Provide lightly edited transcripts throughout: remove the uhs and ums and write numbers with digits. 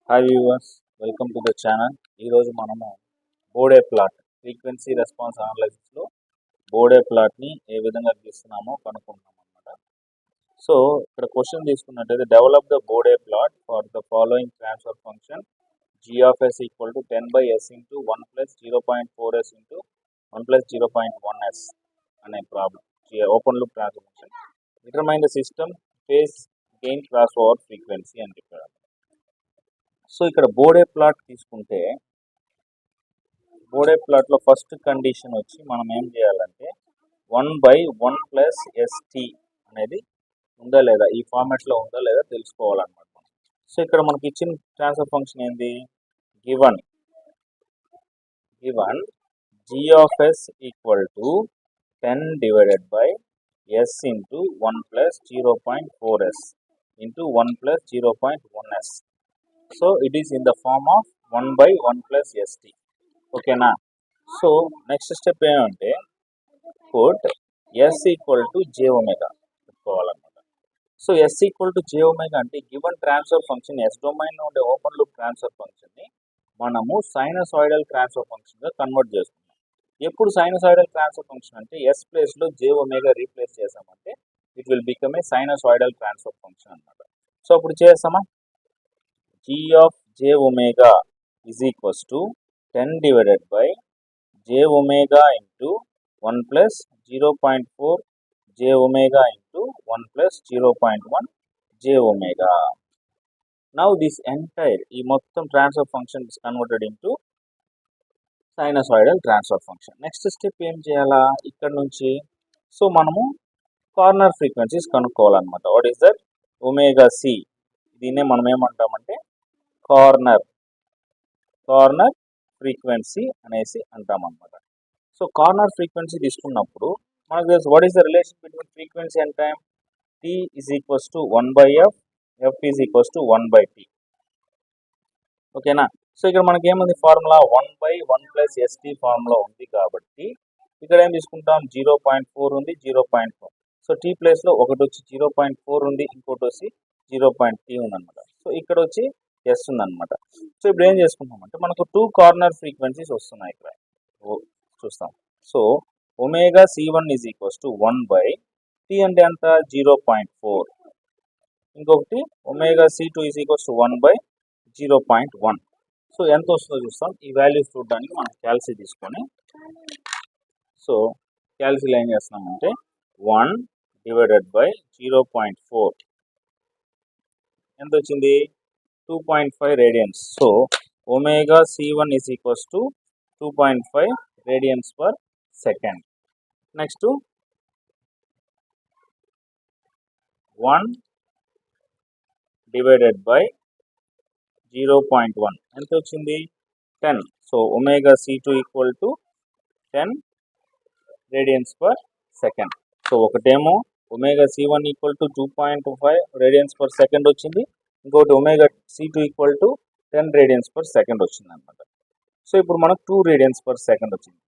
Hi viewers, welcome to the channel. ఈరోజు మనము Bode plot frequency response అనాలిసిస్లో Bode ప్లాట్ని ఏ విధంగా గీస్తున్నామో కనుక్కుంటున్నాం అనమాట. సో ఇక్కడ క్వశ్చన్ తీసుకున్నట్టయితే develop the Bode plot for the following transfer function g of s equal to 10/s into 1 plus 0.4s into 1 plus 0.1s అనే problem open loop transfer function. Determine the system face gain cross over frequency అని చెప్పారు. So ఇక్కడ Bode plot తీసుకుంటే Bode ప్లాట్లో first condition వచ్చి మనం ఏం చేయాలంటే 1/1 plus ST అనేది ఉందా లేదా, ఈ ఫార్మాట్లో ఉందా లేదా తెలుసుకోవాలన్నమాట. సో ఇక్కడ మనకి ఇచ్చిన ట్రాన్స్ఫర్ ఫంక్షన్ ఏంది, given g of s equal to 10 divided by s into 1 plus 0.4s into 1 plus 0.1s. So it is in the form of 1/1 plus s t. ఓకేనా. సో నెక్స్ట్ స్టెప్ ఏమంటే put s equal to j omega పెట్టుకోవాలన్నమాట. So s equal to j omega అంటే given transfer function s డొమైన్లో ఉండే open loop transfer ఫంక్షన్ని మనము sinusoidal transfer ఫంక్షన్గా convert చేసుకున్నాం. ఎప్పుడు సైనసాయిడల్ ట్రాన్స్ఫర్ ఫంక్షన్ అంటే ఎస్ ప్లేస్లో జే ఒమేగా రీప్లేస్ చేసామంటే it will become a sinusoidal transfer function అనమాట. సో అప్పుడు చేస్తామా, g of j omega is equals to 10 divided by j omega into 1 plus 0.4 j omega into 1 plus 0.1 j omega. Now this entire ఈ మొత్తం ట్రాన్స్ఫర్ ఫంక్షన్ is converted into sinusoidal transfer function. Next step ఏం చేయాలా ఇక్కడ నుంచి, సో మనము corner frequencies కనుక్కోవాలన్నమాట. What is that, omega c. దీన్నే మనం ఏమంటామంటే కార్నర్ ఫ్రీక్వెన్సీ అనేసి అంటాం అనమాట. సో కార్నర్ ఫ్రీక్వెన్సీ తీసుకున్నప్పుడు మనకు తెలుసు what is the relation between frequency and time. t is equals to 1/f, f is equals to 1/t. ఓకేనా. సో ఇక్కడ మనకి ఏముంది ఫార్ములా 1/1 ప్లస్ ఎస్టీ ఫార్ములా ఉంది కాబట్టి ఇక్కడ ఏం తీసుకుంటాం 0.4 ఉంది 0.4. సో టీ ప్లేస్లో ఒకటి వచ్చి 0.4 ఉంది, ఇంకోటి వచ్చి 0.3 ఉందన్నమాట. సో ఇక్కడ వచ్చి ఎస్ ఉందన్నమాట. సో ఇప్పుడు ఏం చేసుకుంటామంటే మనకు 2 కార్నర్ ఫ్రీక్వెన్సీస్ వస్తున్నాయి ఇక్కడ చూస్తాం. So omega C1 is equals to 1/t అంటే అంత 0.4, ఇంకొకటి omega C2 is equals to 1/0.1. So ఎంత వస్తుందో చూస్తాం. ఈ వాల్యూస్ చూడడానికి మనం క్యాల్సీ తీసుకొని, సో క్యాల్సీలో ఏం చేస్తున్నామంటే 1 డివైడెడ్ బై 0.4 ఎంత వచ్చింది 2.5 radians. So omega C1 is equals to 2.5 radians per second. Next 1 divided by 0.1 ఎంత వచ్చింది 10. So omega C2 equal to 10 radians per second. So ఒకటేమో omega C1 equal to 2.5 radians per second వచ్చింది, ఇంకోటి omega C2 equal to 10 radians per second వచ్చింది అనమాట. So ఇప్పుడు మనకు 2 radians per second వచ్చింది.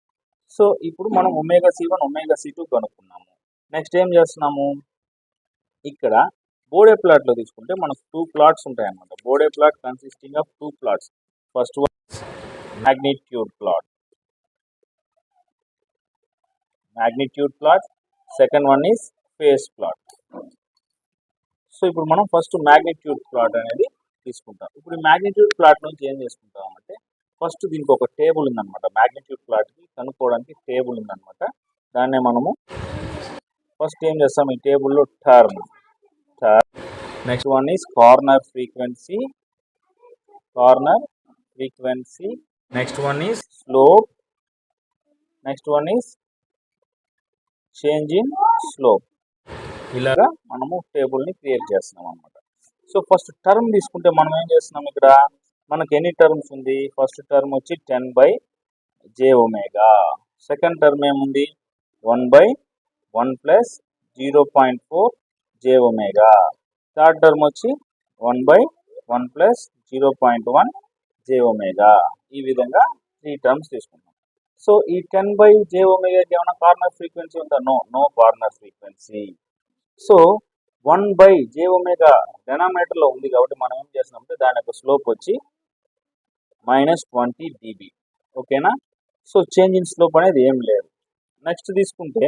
సో ఇప్పుడు మనం omega C1 omega C2 కనుక్కున్నాము. Next ఏం చేస్తున్నాము, ఇక్కడ బోడే ప్లాట్లో తీసుకుంటే మనకు 2 ప్లాట్స్ ఉంటాయి అన్నమాట. Bode plot consisting of 2 plots. First one magnitude plot, second one is phase plot. So ఇప్పుడు మనం ఫస్ట్ మ్యాగ్నిట్యూడ్ ప్లాట్ అనేది తీసుకుంటాం. ఇప్పుడు ఈ మ్యాగ్నిట్యూడ్ ప్లాట్ నుంచి ఏం చేసుకుంటాం అంటే ఫస్ట్ దీనికి ఒక టేబుల్ ఉందన్నమాట. మ్యాగ్నిట్యూడ్ ప్లాట్కి కనుక్కోవడానికి టేబుల్ ఉందన్నమాట. దాన్నే మనము ఫస్ట్ ఏం చేస్తాం, ఈ టేబుల్లో term, next one is corner frequency, next one is slope, next one is change in slope. ఇలాగా మనము టేబుల్ని క్రియేట్ చేస్తున్నాం అనమాట. సో ఫస్ట్ టర్మ్ తీసుకుంటే మనం ఏం చేస్తున్నాం, ఇక్కడ మనకు ఎన్ని టర్మ్స్ ఉంది, ఫస్ట్ టర్మ్ వచ్చి 10/j ఒమేగా, సెకండ్ టర్మ్ ఏముంది 1/1 plus 0.4 j omega, third term వచ్చి 1/1 ప్లస్ 0.1 j ఒమేగా. ఈ విధంగా 3 టర్మ్స్ తీసుకుంటాం. సో ఈ 10/j ఒమేగాకి ఏమైనా కార్నర్ ఫ్రీక్వెన్సీ ఉందా, no corner frequency. So 1/j⍵ డినామినేటర్లో ఉంది కాబట్టి మనం ఏం చేస్తున్నామంటే దాని యొక్క స్లోప్ వచ్చి -20 dB. ఓకేనా? సో చేంజ్ ఇన్ స్లోప్ అనేది ఏం లేదు. నెక్స్ట్ తీసుకుంటే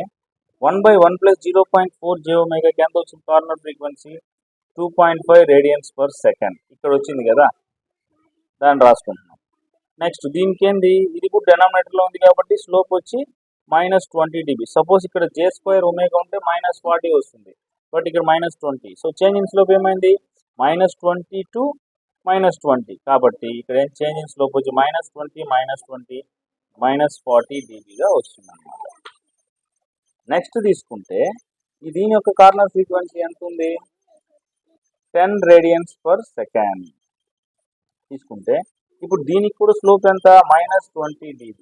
1/1 + 0.4j⍵ ఎంత వచ్చింది corner frequency 2.5 radians per second ఇక్కడ వచ్చింది కదా, దాన్ని రాసుకుంటున్నాం. నెక్స్ట్ దీనికి ఏంది, ఇది కూడా డెనామినేటర్లో ఉంది కాబట్టి స్లోప్ వచ్చి -20 dB. సపోజ్ ఇక్కడ j² ఉంటే -40 వస్తుంది, బట్ ఇక్కడ -20. సో చేంజ్ ఇన్ స్లోప్ ఏమైంది -20 to -20. కాబట్టి ఇక్కడ ఏం చేంజ్ ఇన్ స్లోప్ వచ్చి -20 -40 dBగా వస్తుంది అన్నమాట. నెక్స్ట్ తీసుకుంటే దీని యొక్క కార్నర్ ఫ్రీక్వెన్సీ ఎంత ఉంది 10 రేడియన్స్ పర్ సెకండ్ తీసుకుంటే ఇప్పుడు దీనికి కూడా స్లోప్ ఎంత -20 dB.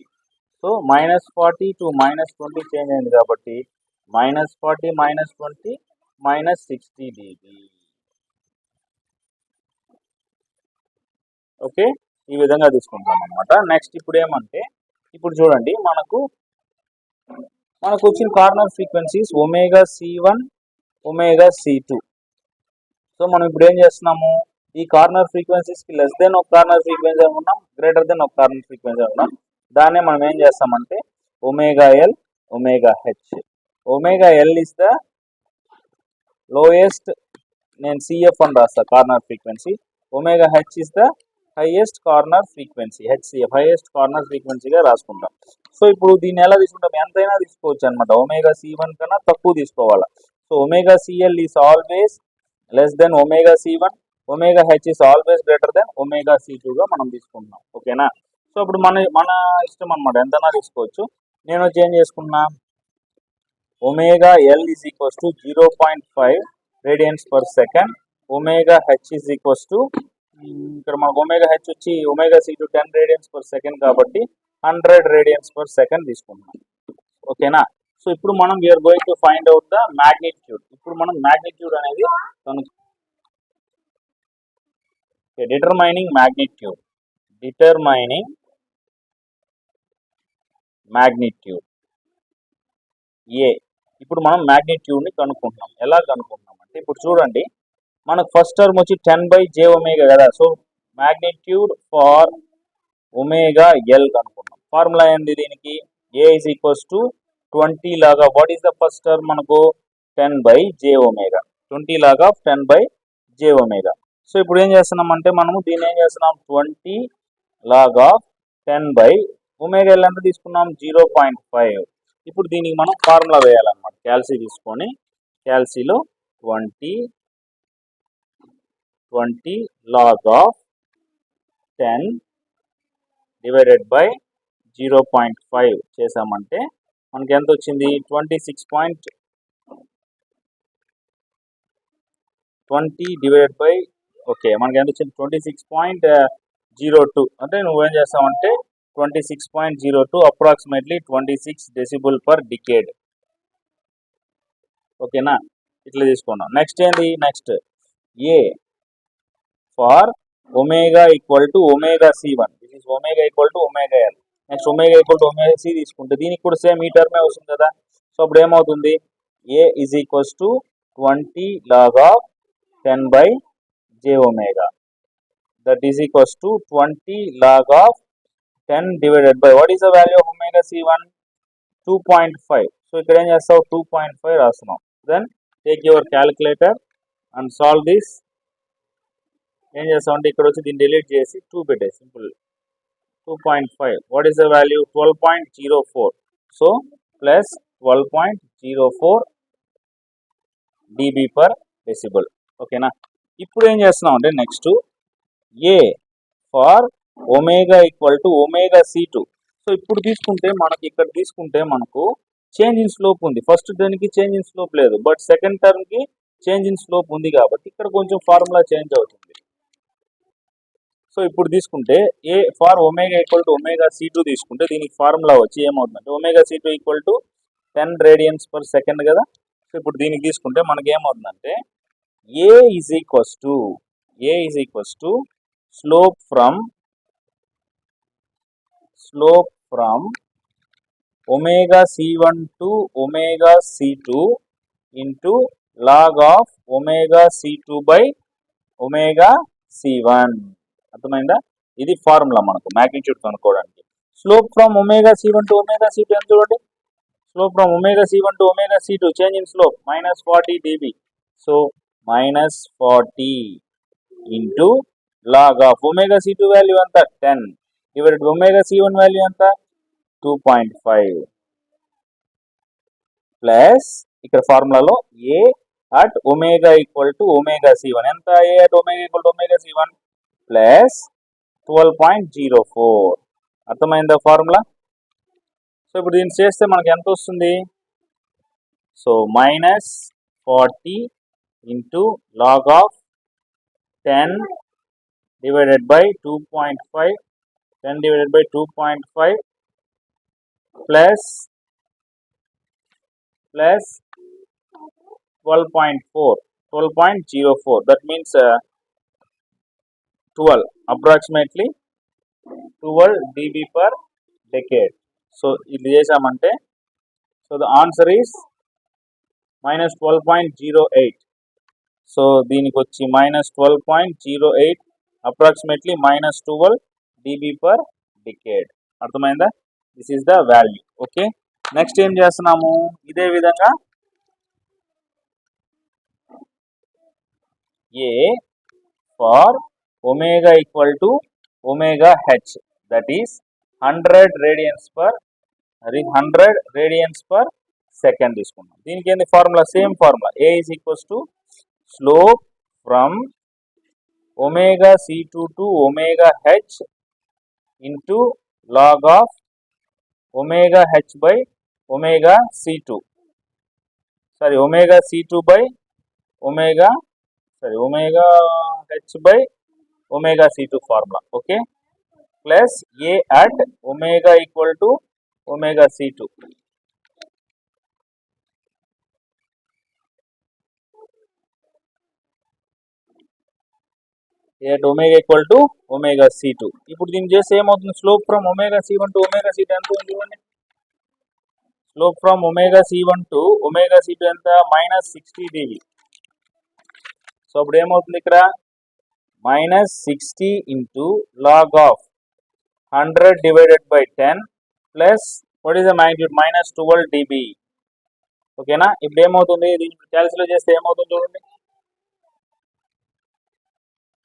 సో -40 to -20 చేంజ్ అయింది కాబట్టి -40 -20 -60 dB. ఓకే, ఈ విధంగా తీసుకుంటాం అనమాట. నెక్స్ట్ ఇప్పుడు ఏమంటే ఇప్పుడు చూడండి మనకు వచ్చిన corner frequencies ωc1 ωc2. So మనం ఇప్పుడు ఏం చేస్తున్నాము, ఈ కార్నర్ ఫ్రీక్వెన్సీస్కి లెస్ దెన్ ఒక కార్నర్ ఫ్రీక్వెన్సీ అనుకున్నాం, గ్రేటర్ దెన్ ఒక కార్నర్ ఫ్రీక్వెన్సీ అనుకున్నాం. దాన్నే మనం ఏం చేస్తామంటే ωL ωH. ωL is the lowest, నేను CF అని రాస్తా corner frequency. ωH is the highest corner frequency, HCF highest corner ఫ్రీక్వెన్సీగా రాసుకుంటాం. సో ఇప్పుడు దీన్ని ఎలా తీసుకుంటాం, ఎంతైనా తీసుకోవచ్చు అనమాట. ωc1 కన్నా తక్కువ తీసుకోవాలా. So ωCL is always less than ωc1, ωH is always greater than ωc2గా మనం తీసుకుంటున్నాం. ఓకేనా? సో ఇప్పుడు మన ఇష్టం అనమాట, ఎంతైనా తీసుకోవచ్చు. నేను చేంజ్ చేసుకున్నా ωL is equals to 0.5 radians per second, ωH is equals to ఇక్కడ మనకు ωH వచ్చి ωc2 10 రేడియన్స్ పర్ సెకండ్ కాబట్టి 100 రేడియన్స్ పర్ సెకండ్ తీసుకుంటున్నాం. ఓకేనా? సో ఇప్పుడు మనం we are going to find out the magnitude. ఇప్పుడు మనం మ్యాగ్నిట్యూడ్ అనేది డిటర్మైనింగ్ మ్యాగ్నిట్యూడ్ ఏ. ఇప్పుడు మనం మ్యాగ్నిట్యూడ్ని కనుక్కుంటున్నాం. ఎలా కనుక్కుంటున్నాం అంటే ఇప్పుడు చూడండి మనకు ఫస్ట్ టర్మ్ వచ్చి 10/j⍵ కదా. సో మ్యాగ్నిట్యూడ్ ఫార్ ωL కనుక్కున్నాం. ఫార్ములా ఏంది దీనికి, A ఈజ్ ఈక్వల్స్ టు 20 లాగా what is the first term మనకు 10/j⍵, 20 లాగా 10/j⍵. సో ఇప్పుడు ఏం చేస్తున్నాం అంటే మనము దీన్ని ఏం చేస్తున్నాం 20 లాగా 10/ωL ఎంత తీసుకున్నాం 0.5. ఇప్పుడు దీనికి మనం ఫార్ములా వేయాలన్నమాట. క్యాల్సీ తీసుకొని క్యాల్సీలో 20 log of 10 divided by 0.5 చేసామంటే మనకి ఎంత వచ్చింది 26.20 divided by ఓకే మనకి ఎంత వచ్చింది 26.02. అంటే నువ్వేం చేస్తావంటే 26.02 అప్రాక్సిమేట్లీ 26 డెసిబుల్ పర్ డికేడ్. ఓకేనా? ఇట్లా తీసుకున్నాం. నెక్స్ట్ ఏంది, next A for omega equal to ωc1, this is omega equal to ωL. Next omega equal to ωc తీసుకుంటే దీనికి కూడా సేమ్ ఈ టర్మే వస్తుంది కదా. సో అప్పుడు ఏమవుతుంది A is equals to 20 log of 10/j⍵, that is equals to 20 log of 10 divided by what is the value of ωc1 2.5. So ఇక్కడ ఏం చేస్తావు 2.5 రాస్తున్నావు. Then take your calculator and solve this. ఏం చేస్తాం అంటే ఇక్కడ వచ్చి దీన్ని డిలీట్ చేసి 2 పెట్టే simple 2.5 what is the value 12.04. So plus 12.04 dB per decibel. ఓకేనా? ఇప్పుడు ఏం చేస్తున్నాం అంటే next A for omega equal to ωc2. So ఇప్పుడు తీసుకుంటే మనకి ఇక్కడ తీసుకుంటే మనకు చేంజ్ ఇన్ స్లోప్ ఉంది. ఫస్ట్ దానికి చేంజ్ ఇన్ స్లోప్ లేదు, బట్ సెకండ్ టర్మ్కి చేంజ్ ఇన్ స్లోప్ ఉంది కాబట్టి ఇక్కడ కొంచెం ఫార్ములా చేంజ్ అవుతుంది. సో ఇప్పుడు తీసుకుంటే A for omega equal to ωc2 తీసుకుంటే దీనికి ఫార్ములా వచ్చి ఏమవుతుందంటే ωc2 equal to 10 radians per second కదా. సో ఇప్పుడు దీనికి తీసుకుంటే మనకి ఏమవుతుందంటే A is equals to slope from ωc1 to ωc2 into log of omega c2 by omega c1. అర్థమైందా? ఇది ఫార్ములా మనకు మ్యాగ్నిట్యూడ్ కనుక్కోవడానికి. Slope from omega c1 to omega c2 ఎంత చూడండి. Slope from omega c1 to omega c2 change in slope -40 dB. So -40 into log of omega c2 value ఎంత 10 divided by omega c1 value ఎంత 2.5 plus ఇక్కడ ఫార్ములాలో a at omega equal to omega c1 ఎంత a at omega equal to omega c1 plus 12.04. అర్థమైందా formula? So ఇప్పుడు దీన్ని చేస్తే మనకి ఎంత వస్తుంది? So -40 into log of 10 divided by 2.5 10 divided by 2.5 plus 12.04. That means 12, approximately 12 dB per decade. So ఇది చేసామంటే so the answer is -12.08. So దీనికి వచ్చి -12.08 approximately -12 dB per decade. అర్థమైందా? This is the value. Okay, next ఏం చేస్తున్నాము? ఇదే విధంగా A for omega equal to omega h, that is 100 radians per second తీసుకున్నాం. దీనికి ఏంది formula? Same formula. A is equals to slope from omega c2 to omega h into log of omega h by omega c2. Sorry, omega c2 by omega h by omega c2 formula. Okay, plus A at omega equal to omega c2. A at omega equal to omega c2. ఇప్పుడు దీన్ని చేస్తే ఏమవుతుంది? Slope from omega c1 to omega c2 ఎంత ఉంది చూడండి. Slope from omega c1 to omega c2 ఎంత? -60 dB. So అప్పుడు ఏమవుతుంది ఇక్కడ? -60 into log of 100 divided by 10 plus what is the magnitude? -12 dB. ఓకేనా? ఇప్పుడు ఏమవుతుంది? దీన్ని క్యాల్కులేట్ చేస్తే ఏమవుతుంది చూడండి.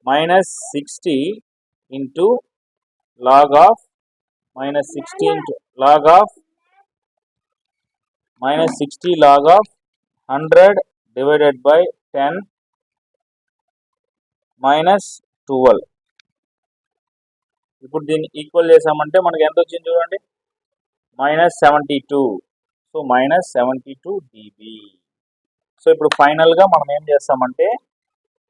-60 into log of -60 into log of -60 log of 100 divided by 10 -12. ఇప్పుడు దీన్ని ఈక్వల్ చేసామంటే మనకి ఎంత వచ్చింది చూడండి. -72. So -72 dB. సో ఇప్పుడు ఫైనల్గా మనం ఏం చేస్తామంటే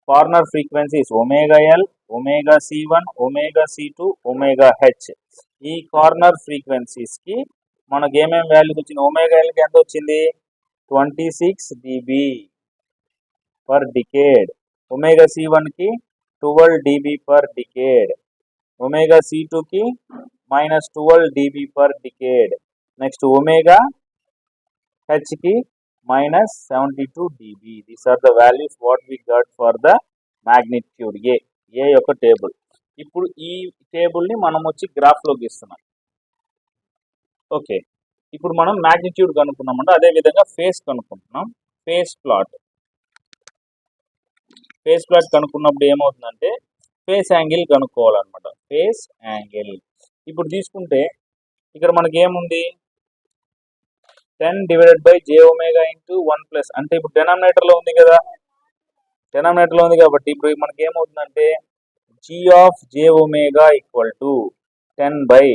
corner frequencies omega L, omega C1, omega C2, omega H. ఈ కార్నర్ ఫ్రీక్వెన్సీస్కి మనకు ఏమేమి వాల్యూస్ వచ్చింది? omega L కి ఎంత వచ్చింది? 26 dB per decade. omega C1 కి 12 dB per decade. omega C2 కి -12 dB per decade. Next omega H కి -72 dB. These are the values what we got for the magnitude A యొక్క table. ఇప్పుడు ఈ టేబుల్ని మనం వచ్చి గ్రాఫ్లోకి ఇస్తున్నాం. ఓకే, ఇప్పుడు మనం మ్యాగ్నిట్యూడ్ కనుక్కున్నామంటే అదే విధంగా ఫేస్ కనుక్కుంటున్నాం. ఫేస్ ప్లాట్ కనుక్కున్నప్పుడు ఏమవుతుందంటే ఫేస్ యాంగిల్ కనుక్కోవాలన్నమాట. ఫేస్ యాంగిల్ ఇప్పుడు తీసుకుంటే ఇక్కడ మనకి ఏముంది? 10 divided by j omega into 1 plus, అంటే ఇప్పుడు డెనామినేటర్లో ఉంది కదా, డెనామినేటర్లో ఉంది కాబట్టి ఇప్పుడు మనకి ఏమవుతుందంటే g of j omega equal to 10 by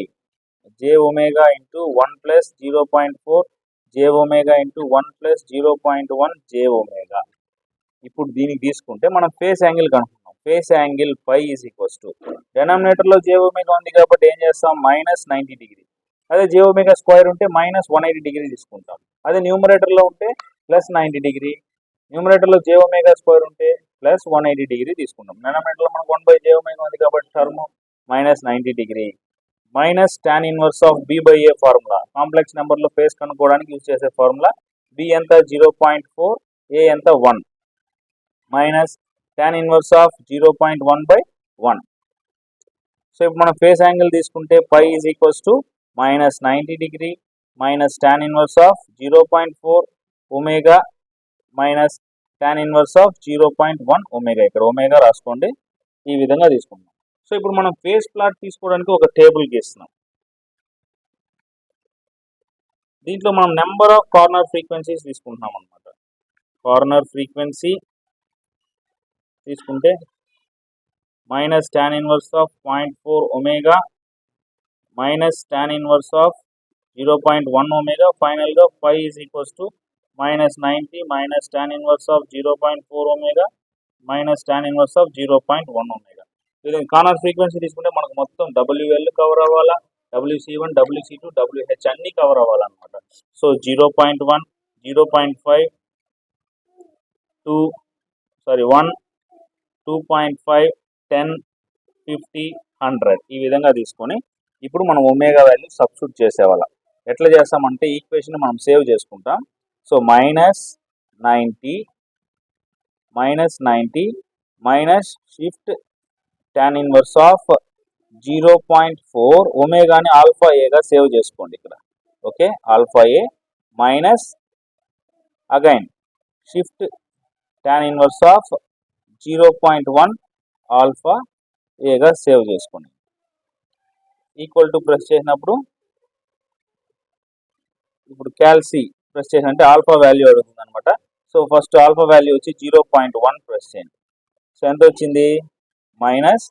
j omega into 1 plus 0.4 j omega into 1 plus 0.1 j omega. ఇప్పుడు దీనికి తీసుకుంటే మనం ఫేస్ యాంగిల్ కనుక్కున్నాం. Phase angle phi is equals to డెనామినేటర్లో j omega ఉంది కాబట్టి ఏం చేస్తాం? -90 డిగ్రీ. అదే j omega స్క్వేర్ ఉంటే -180 డిగ్రీ తీసుకుంటాం. అదే న్యూమరేటర్లో ఉంటే +90 డిగ్రీ. న్యూమరేటర్లో j omega స్క్వేర్ ఉంటే +180 డిగ్రీ తీసుకుంటాం. డెనామినేటర్లో మనకు 1/j omega ఉంది కాబట్టి term -90 degree. -tan inverse of b by a formula. Complex నెంబర్లో ఫేస్ కనుక్కోవడానికి యూజ్ చేసే ఫార్ములా. b ఎంత? 0.4, ఏ ఎంత 1 minus tan inverse of 0.1/1. So ఇప్పుడు మనం ఫేస్ యాంగిల్ తీసుకుంటే phi is equals to minus 90 degree minus tan inverse of 0.4 omega minus tan inverse of 0.1 omega. ఇక్కడ omega రాసుకోండి. ఈ విధంగా తీసుకుంటాం. సో ఇప్పుడు మనం ఫేస్ ప్లాట్ తీసుకోవడానికి ఒక టేబుల్ గీస్తున్నాం. దీంట్లో మనం నెంబర్ ఆఫ్ కార్నర్ ఫ్రీక్వెన్సీస్ తీసుకుంటున్నాం అనమాట. కార్నర్ ఫ్రీక్వెన్సీ తీసుకుంటే minus tan inverse of 0.4 omega minus tan inverse of 0.1 omega. ఫైనల్గా phi is equals to minus 90 minus tan inverse of 0.4 omega minus tan inverse of 0.1 omega. ఇది corner frequency తీసుకుంటే మనకు మొత్తం WL cover అవ్వాలా, WC1, WC2, WH అన్ని cover అవ్వాలన్నమాట. So 0.1, 0.5, 1, 2.5, 10, 50, 100 ఈ విధంగా తీసుకొని ఇప్పుడు మనం ఒమేగా వాల్యూ సబ్స్టిట్యూట్ చేసేవాళ్ళం. ఎట్లా చేస్తామంటే ఈక్వేషన్ మనం సేవ్ చేసుకుంటాం. So minus 90 minus shift tan inverse of 0.4 ఒమేగాని ఆల్ఫా ఏగా సేవ్ చేసుకోండి ఇక్కడ. Okay, alpha A minus again shift tan inverse of 0.1 alpha ఏగా సేవ్ చేసుకోండి. ఈక్వల్ టు ప్రెస్ చేసినప్పుడు ఇప్పుడు క్యాల్సి ప్రెస్ చేసినంటే ఆల్ఫా వాల్యూ అడుగుతుంది అనమాట. సో ఫస్ట్ ఆల్ఫా వాల్యూ వచ్చి 0.1 ప్రెస్ చేయండి. సో ఎంత వచ్చింది? మైనస్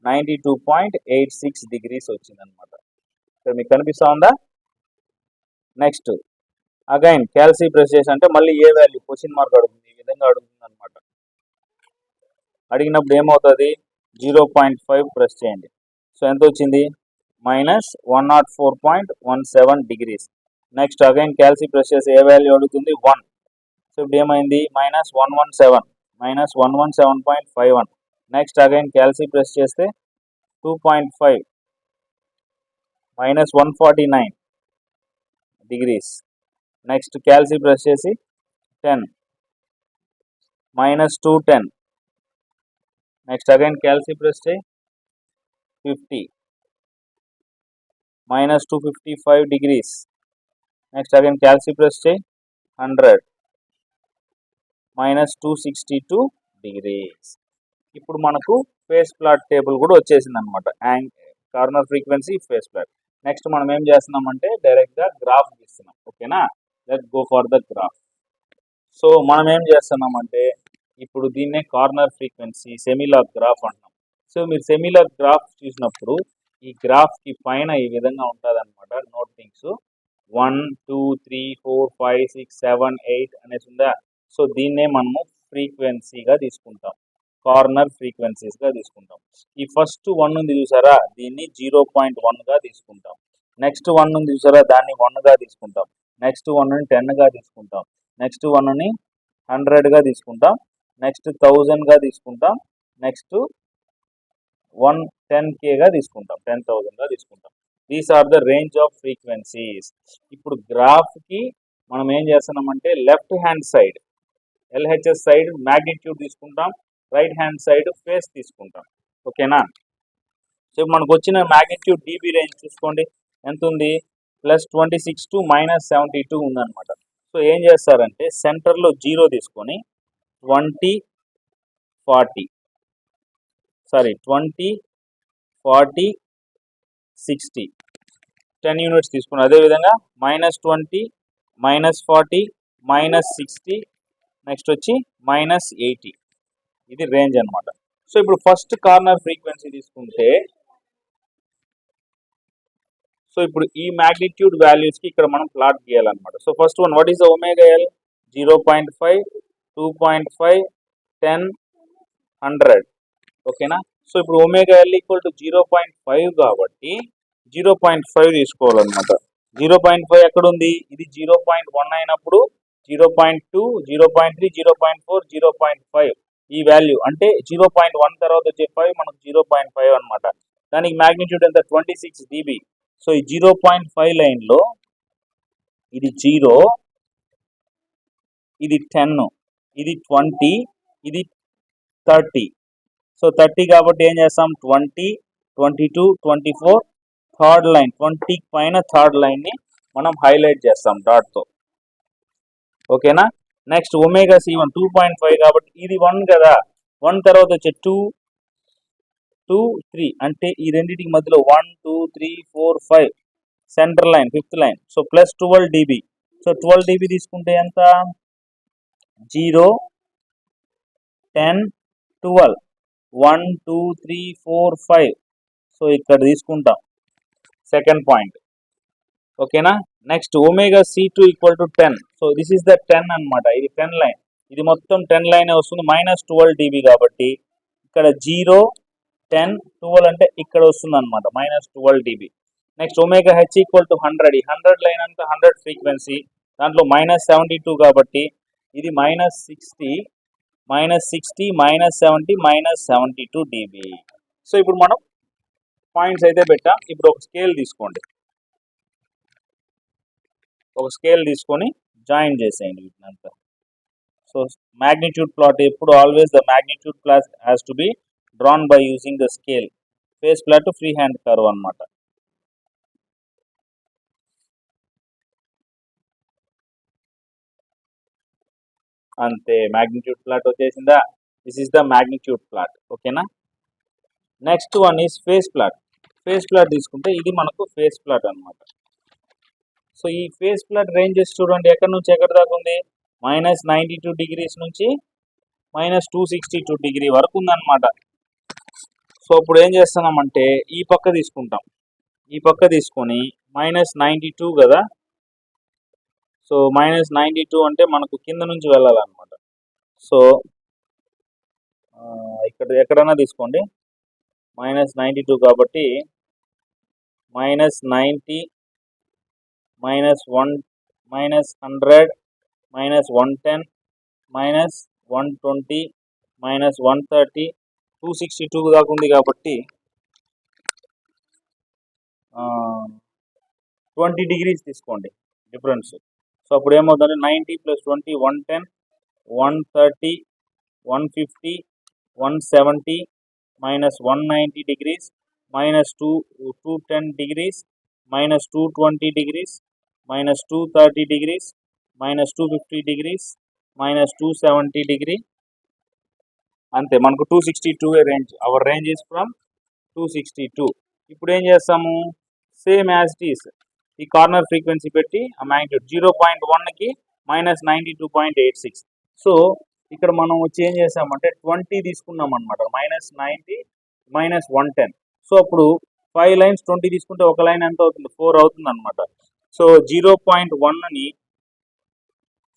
92.86 డిగ్రీస్ వచ్చింది అనమాట. సో మీకు కనిపిస్తా ఉందా? నెక్స్ట్ అగైన్ క్యాల్సి ప్రెస్ చేసి అంటే మళ్ళీ ఏ వాల్యూ క్వశ్చన్ మార్క్ అడుగుతుంది, ఈ విధంగా అడుగుతుంది అనమాట. అడిగినప్పుడు ఏమవుతుంది? 0.5 ప్రెస్ చేయండి. సో ఎంత వచ్చింది? Minus 104.17 degrees. Next again calci press చేసి ఏ వాల్యూ అడుగుతుంది? 1. సో ఇప్పుడు ఏమైంది? Minus 117.51. Next again calci press చేస్తే 2.5 minus 149 degrees. Next calci press చేసి 10 minus 210. Next again calci press చేయి 50 minus 255 degrees. Next again calci press చేయి 100 మైనస్ 262 డిగ్రీస్. ఇప్పుడు మనకు ఫేస్ ప్లాట్ టేబుల్ కూడా వచ్చేసింది అనమాట. Corner frequency, phase plot. Next మనం ఏం చేస్తున్నామంటే డైరెక్ట్గా గ్రాఫ్ గీస్తున్నాం. ఓకేనా, let's go for the graph. So మనం ఏం చేస్తున్నామంటే ఇప్పుడు దీన్నే కార్నర్ ఫ్రీక్వెన్సీ సెమీలాగ్ గ్రాఫ్ అంటున్నాం. సో మీరు సెమీలాగ్ గ్రాఫ్ చూసినప్పుడు ఈ గ్రాఫ్కి పైన ఈ విధంగా ఉంటుంది అనమాట నోటింగ్స్. 1, 2, 3, 4, 5, 6, 7, 8 అనేసి ఉందా. సో దీన్నే మనము ఫ్రీక్వెన్సీగా తీసుకుంటాం, కార్నర్ ఫ్రీక్వెన్సీస్గా తీసుకుంటాం. ఈ ఫస్ట్ 1 ఉంది చూసారా, దీన్ని 0.1గా తీసుకుంటాం. నెక్స్ట్ 1 ఉంది చూసారా, దాన్ని 1గా తీసుకుంటాం. నెక్స్ట్ 1ని 10గా తీసుకుంటాం. నెక్స్ట్ 1ని 100గా తీసుకుంటాం. నెక్స్ట్ 1000గా తీసుకుంటాం. నెక్స్ట్ 10Kగా తీసుకుంటాం, 10,000గా తీసుకుంటాం. These are the range of frequencies. ఇప్పుడు గ్రాఫ్కి మనం ఏం చేస్తున్నామంటే left hand side LHS side magnitude తీసుకుంటాం, రైట్ హ్యాండ్ సైడ్ ఫేస్ తీసుకుంటాం. ఓకేనా. సో మనకు వచ్చిన మ్యాగ్నిట్యూడ్ డీబీ రేంజ్ చూసుకోండి ఎంత ఉంది? +26 to -72 ఉందన్నమాట. సో ఏం చేస్తారంటే సెంటర్లో 0 తీసుకొని 20, 40 20, 40, 60 10 యూనిట్స్ తీసుకున్నాం. అదేవిధంగా -20, -40, -60 నెక్స్ట్ వచ్చి -80. ఇది రేంజ్ అనమాట. సో ఇప్పుడు ఫస్ట్ కార్నర్ ఫ్రీక్వెన్సీ తీసుకుంటే సో ఇప్పుడు ఈ మ్యాగ్నిట్యూడ్ వాల్యూస్కి ఇక్కడ మనం ప్లాట్ గీయాలన్నమాట. So first one what is the omega L? 0.5, 2.5, 10, 100. ఓకేనా. సో ఇప్పుడు ఒమేగా ఎల్ ఈక్వల్ టు 0.5 కాబట్టి 0.5 తీసుకోవాలన్నమాట. 0.5 ఎక్కడ ఉంది? ఇది 0.1 అయినప్పుడు 0.2, 0.3, 0.4, 0.5 ఈ వాల్యూ అంటే 0.1 తర్వాత వచ్చే 5 మనకు 0.5 అనమాట. దానికి మ్యాగ్నిట్యూడ్ ఎంత? 26 dB. సో ఈ 0.5 లైన్లో ఇది 0, ఇది 10, ఇది 20, ఇది 30. సో 30 కాబట్టి ఏం చేస్తాం, 20, 22, 24, థర్డ్ లైన్ 20 పైన థర్డ్ లైన్ని మనం హైలైట్ చేస్తాం డాట్తో. ఓకేనా. నెక్స్ట్ ఒమేగా C1 2.5 కాబట్టి ఇది 1 కదా, 1 తర్వాత వచ్చే 2, 2, 3 అంటే ఈ రెండింటికి మధ్యలో 1, 2, 3, 4, 5 centre line, fifth line. So plus 12 dB. So 12 dB తీసుకుంటే ఎంత, 0, 10, 12, 1, 2, 3, 4, 5. సో ఇక్కడ తీసుకుంటాం సెకండ్ పాయింట్. ఓకేనా. Next omega C2 equal to 10. So this is the 10 అనమాట. ఇది 10 లైన్, ఇది మొత్తం 10 లైన్ వస్తుంది, -12 dB కాబట్టి ఇక్కడ 0, 10, 12 అంటే ఇక్కడ వస్తుంది అనమాట, -12 dB. Next omega H equal to 100. ఈ 100 లైన్ అంతా 100 ఫ్రీక్వెన్సీ, దాంట్లో -72 కాబట్టి ఇది -60, -60, -70, -72 dB. సో ఇప్పుడు మనం పాయింట్స్ అయితే పెట్టాం. ఇప్పుడు ఒక స్కేల్ తీసుకోండి, ఒక స్కేల్ తీసుకొని జాయిన్ చేసేయండి వీటినంతా. సో magnitude plot ఎప్పుడు always the magnitude plot has to be drawn by using the scale. Phase plot free hand curve అనమాట. అంతే, magnitude plot వచ్చేసిందా. This is the magnitude plot. ఓకేనా. Next one is phase plot. Phase plot తీసుకుంటే ఇది మనకు phase plot అనమాట. So ఈ phase plot ranges చూడండి, ఎక్కడి నుంచి ఎక్కడి దాకా ఉంది, -92 degrees నుంచి -262 degree వరకు ఉందన్నమాట. సో ఇప్పుడు ఏం చేస్తున్నామంటే ఈ పక్క తీసుకుంటాం, ఈ పక్క తీసుకొని -92 కదా. సో -92 అంటే మనకు కింద నుంచి వెళ్ళాలన్నమాట. సో ఇక్కడ ఎక్కడైనా తీసుకోండి, -92 కాబట్టి -90, -1, -100, -110, -120, -130, 262 దాకా ఉంది కాబట్టి 20 degrees తీసుకోండి డిఫరెన్స్. సో అప్పుడు ఏమవుతుందంటే 90 + 20 110, 130, 150, 170, -190 degrees, -210 degrees, -220 degrees, -230 degrees, -250 degrees, -270 degree. అంతే, మనకు 262 రేంజ్. Our range is from 262. ఇప్పుడు ఏం చేస్తాము, సేమ్ యాజ్ ఇట్ ఈస్ ఈ కార్నర్ ఫ్రీక్వెన్సీ పెట్టి ఆ మ్యాగ్నిట్యూడ్ 0.1కి -92.86. సో ఇక్కడ మనం వచ్చి ఏం చేసామంటే 20 తీసుకున్నాం అనమాట, -90, -110. సో అప్పుడు 5 లైన్స్ 20 తీసుకుంటే ఒక లైన్ ఎంత అవుతుంది, 4 అవుతుంది అనమాట. సో 0.1ని,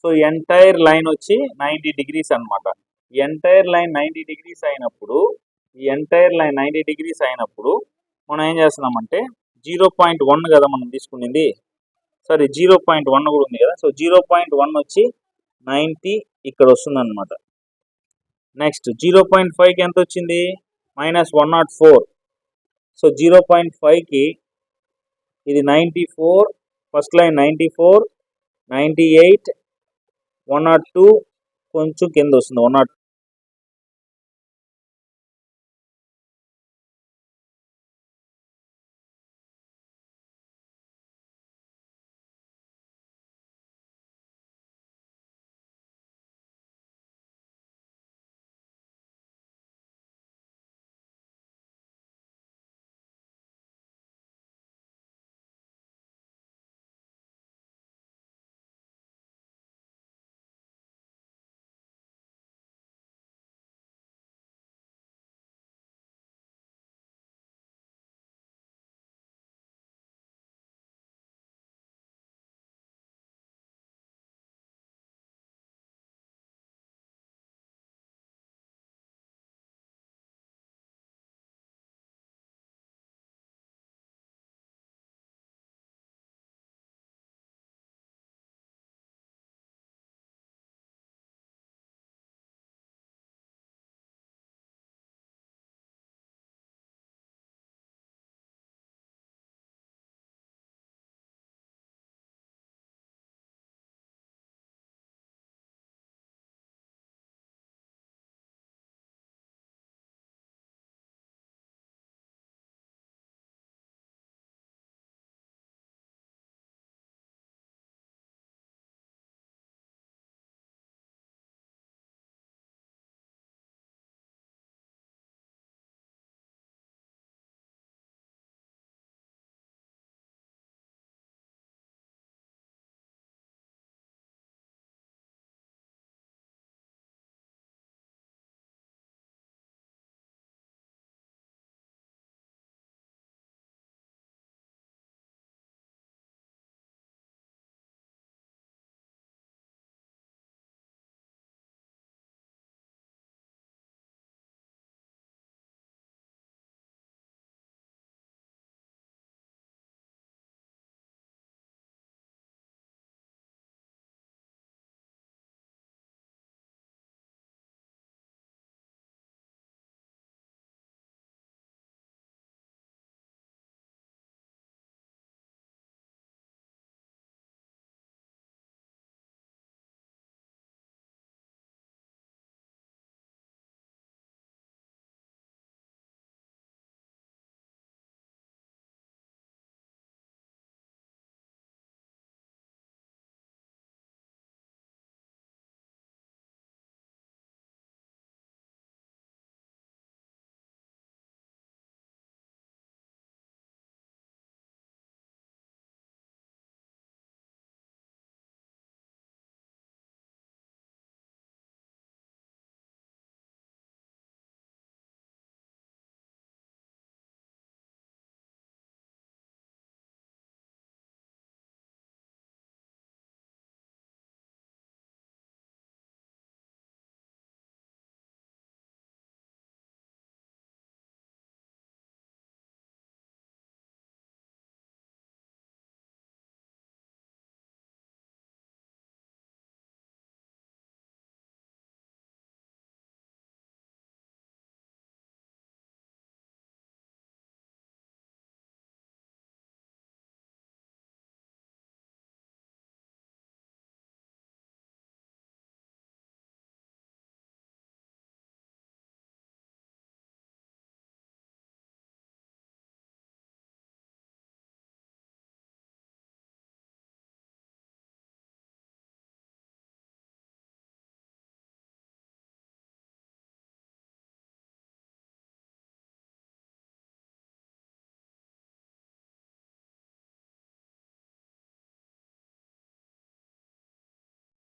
సో ఎంటైర్ లైన్ వచ్చి 90 degrees అనమాట. ఎంటైర్ లైన్ 90 degrees అయినప్పుడు, ఈ ఎంటైర్ లైన్ 90 degrees అయినప్పుడు మనం ఏం చేస్తున్నామంటే 0.1 కదా మనం తీసుకునింది, సారీ 0.1 కూడా ఉంది కదా. సో 0.1 వచ్చి 90 ఇక్కడ వస్తుంది అనమాట. నెక్స్ట్ 0.5కి ఎంత వచ్చింది, -104. సో 0.5కి ఇది 94, ఫస్ట్ లైన్ 94, 98, 102 కొంచెం కింద వస్తుంది,